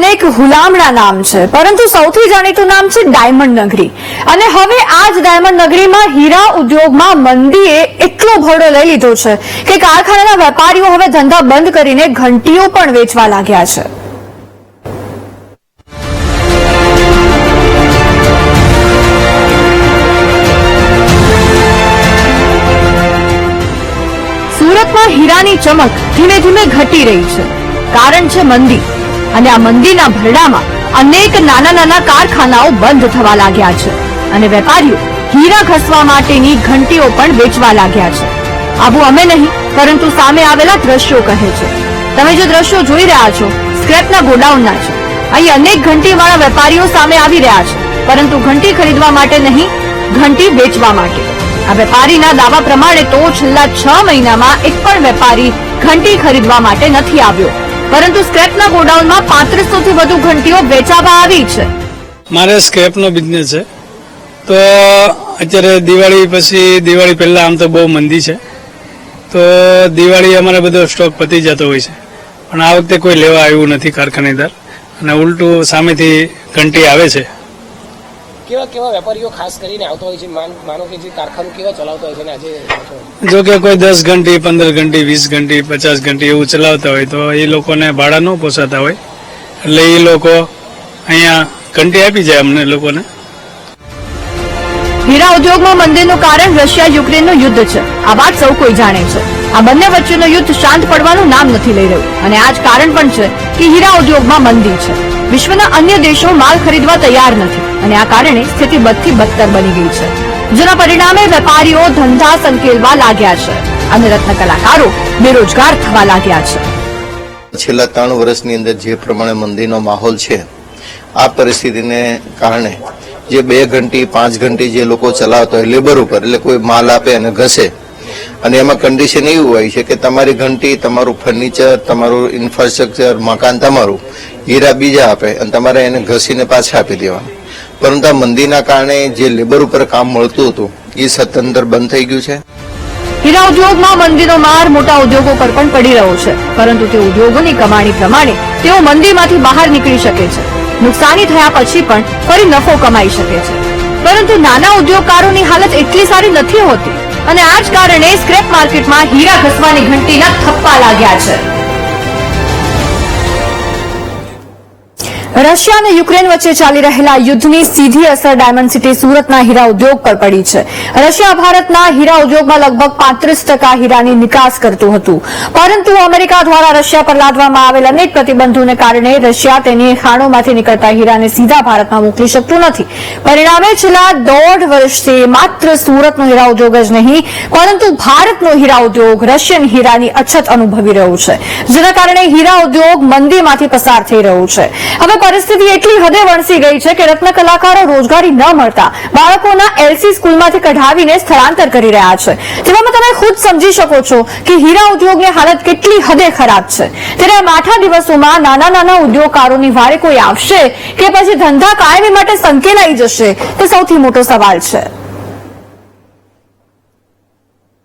અનેક હુલામણા નામ છે, પરંતુ સૌથી જાણીતું નામ છે ડાયમંડ નગરી. અને હવે આ જ ડાયમંડ નગરીમાં હીરા ઉદ્યોગમાં મંદીએ એટલો ભરડો લઈ લીધો છે કે કારખાનાના વેપારીઓ હવે ધંધા બંધ કરીને ઘંટીઓ પણ વેચવા લાગ્યા છે. સુરતમાં હીરાની ચમક ધીમે ધીમે ઘટી રહી છે. કારણ છે મંદી. અને આ મંદીના ભરડામાં અનેક નાના નાના કારખાનાઓ બંધ થવા લાગ્યા છે અને વેપારીઓ હીરા ઘસવા માટેની ઘંટીઓ પણ વેચવા લાગ્યા છે. આવું અમે નહીં, પરંતુ સામે આવેલા દ્રશ્યો કહે છે. તમે જે દ્રશ્યો જોઈ રહ્યા છો સ્ક્રેપના ગોડાઉનના છે. અહીં અનેક ઘંટીવાળા વેપારીઓ સામે આવી રહ્યા છે, પરંતુ ઘંટી ખરીદવા માટે નહીં, ઘંટી વેચવા માટે. આ વેપારીના દાવા પ્રમાણે તો છેલ્લા 6 મહિનામાં એક પણ વેપારી ઘંટી ખરીદવા માટે નથી આવ્યો, પરંતુ સ્ક્રેપના ગોડાઉનમાં 3500 થી વધુ ઘંટીઓ વેચાવા આવી છે. મારે સ્ક્રેપનો બિઝનેસ છે, તો અત્યારે દિવાળી પછી, દિવાળી પહેલા આમ તો બહુ મંદી છે, તો દિવાળી અમારે બધો સ્ટોક પતી જતો હોય છે, પણ આ વખતે કોઈ લેવા આવ્યું નથી કારખાનેદાર, અને ઉલટું સામેથી ઘંટી આવે છે. કેવા કેવા વેપારીઓ ખાસ કરીને આવતો હોય છે? માનો કે જે કારખાનું કેવા ચલાવતા હોય છે ને આજે? જો કે કોઈ 10 ઘંટી, 15 ઘંટી, 20 ઘંટી, 50 ઘંટી એવું ચલાવતા હોય, તો એ લોકોને ભાડા ન પોસાતા હોય, એટલે એ લોકો અહીંયા ઘંટી આપી જાય અમને લોકોને. હીરા ઉદ્યોગમાં મંદીનું કારણ રશિયા યુક્રેનનું યુદ્ધ છે. આ વાત સૌ કોઈ જાણે છે. આ બંને વચ્ચેનું યુદ્ધ શાંત પડવાનું નામ નથી લઈ રહ્યું, અને આ જ કારણ પણ છે કે હીરા ઉદ્યોગમાં મંદી છે. વિશ્વના અન્ય દેશો માલ ખરીદવા તૈયાર નથી, અને આ કારણે સ્થિતિ બદથી બદતર બની ગઈ છે, જેના પરિણામે વેપારીઓ ધંધા સંકેલવા લાગ્યા છે અને રત્ન કલાકારો બેરોજગાર થવા લાગ્યા છે. છેલ્લા 3 વર્ષની અંદર જે પ્રમાણે મંદીનો માહોલ છે, આ પરિસ્થિતિને કારણે જે 2 ઘંટી 5 ઘંટી જે લોકો ચલાવતા હોય લેબર ઉપર, એટલે કોઈ માલ આપે અને ઘસે, અને એમાં કન્ડિશન એવી હોય છે કે તમારી ઘંટી, તમારું ફર્નિચર, તમારું ઇન્ફ્રાસ્ટ્રક્ચર, મકાન તમારું, હીરા બીજા આપે અને તમારે એને ઘસીને પાછા આપી દેવાના. પરંતુ આ મંદીના કારણે જે લેબર ઉપર કામ મળતું હતું એ સતંતર બંધ થઈ ગયું છે. હીરા ઉદ્યોગમાં મંદીનો માર મોટા ઉદ્યોગો પર પણ પડી રહ્યો છે, પરંતુ તે ઉદ્યોગોની કમાણી પ્રમાણે તેઓ મંદીમાંથી બહાર નીકળી શકે છે. નુકસાની થયા પછી પણ ફરી નફો કમાઈ શકે છે, પરંતુ નાના ઉદ્યોગકારોની હાલત એટલી સારી નથી હોતી, અને આ જ કારણે સ્ક્રેપ માર્કેટમાં હીરા ઘસવાની ઘંટીના થપ્પા લાગ્યા છે. રશિયા અને યુક્રેન વચ્ચે ચાલી રહેલા યુદ્ધની સીધી અસર ડાયમંડ સિટી સુરતના હીરા ઉદ્યોગ પર પડી છે. રશિયા ભારતના હીરા ઉદ્યોગમાં લગભગ 35% હીરાની નિકાસ કરતું હતું, પરંતુ અમેરિકા દ્વારા રશિયા પર લાદવામાં આવેલ અનેક પ્રતિબંધોને કારણે રશિયા તેની ખાણોમાંથી નીકળતા હીરાને સીધા ભારતમાં મોકલી શકતું નથી. પરિણામે છેલ્લા 1.5 વર્ષથી માત્ર સુરતનો હીરા ઉદ્યોગ જ નહીં, પરંતુ ભારતનો હીરા ઉદ્યોગ રશિયન હીરાની અછત અનુભવી રહ્યું છે, જેના કારણે હીરા ઉદ્યોગ મંદીમાંથી પસાર થઈ રહ્યું છે. હવે પરિસ્થિતિ એટલી હદે વણસી ગઈ છે કે રત્ન કલાકારો રોજગારી ન મળતા બાળકોના એલસી સ્કૂલમાંથી કઢાવીને સ્થળાંતર કરી રહ્યા છે. તેવામાં તમે ખુદ સમજી શકો છો કે હીરા ઉદ્યોગની હાલત કેટલી હદે ખરાબ છે. ત્યારે માઠા દિવસોમાં નાના નાના ઉદ્યોગકારોની વારે કોઈ આવશે કે પછી ધંધા કાયમી માટે સંકેલાઈ જશે, તે સૌથી મોટો સવાલ છે.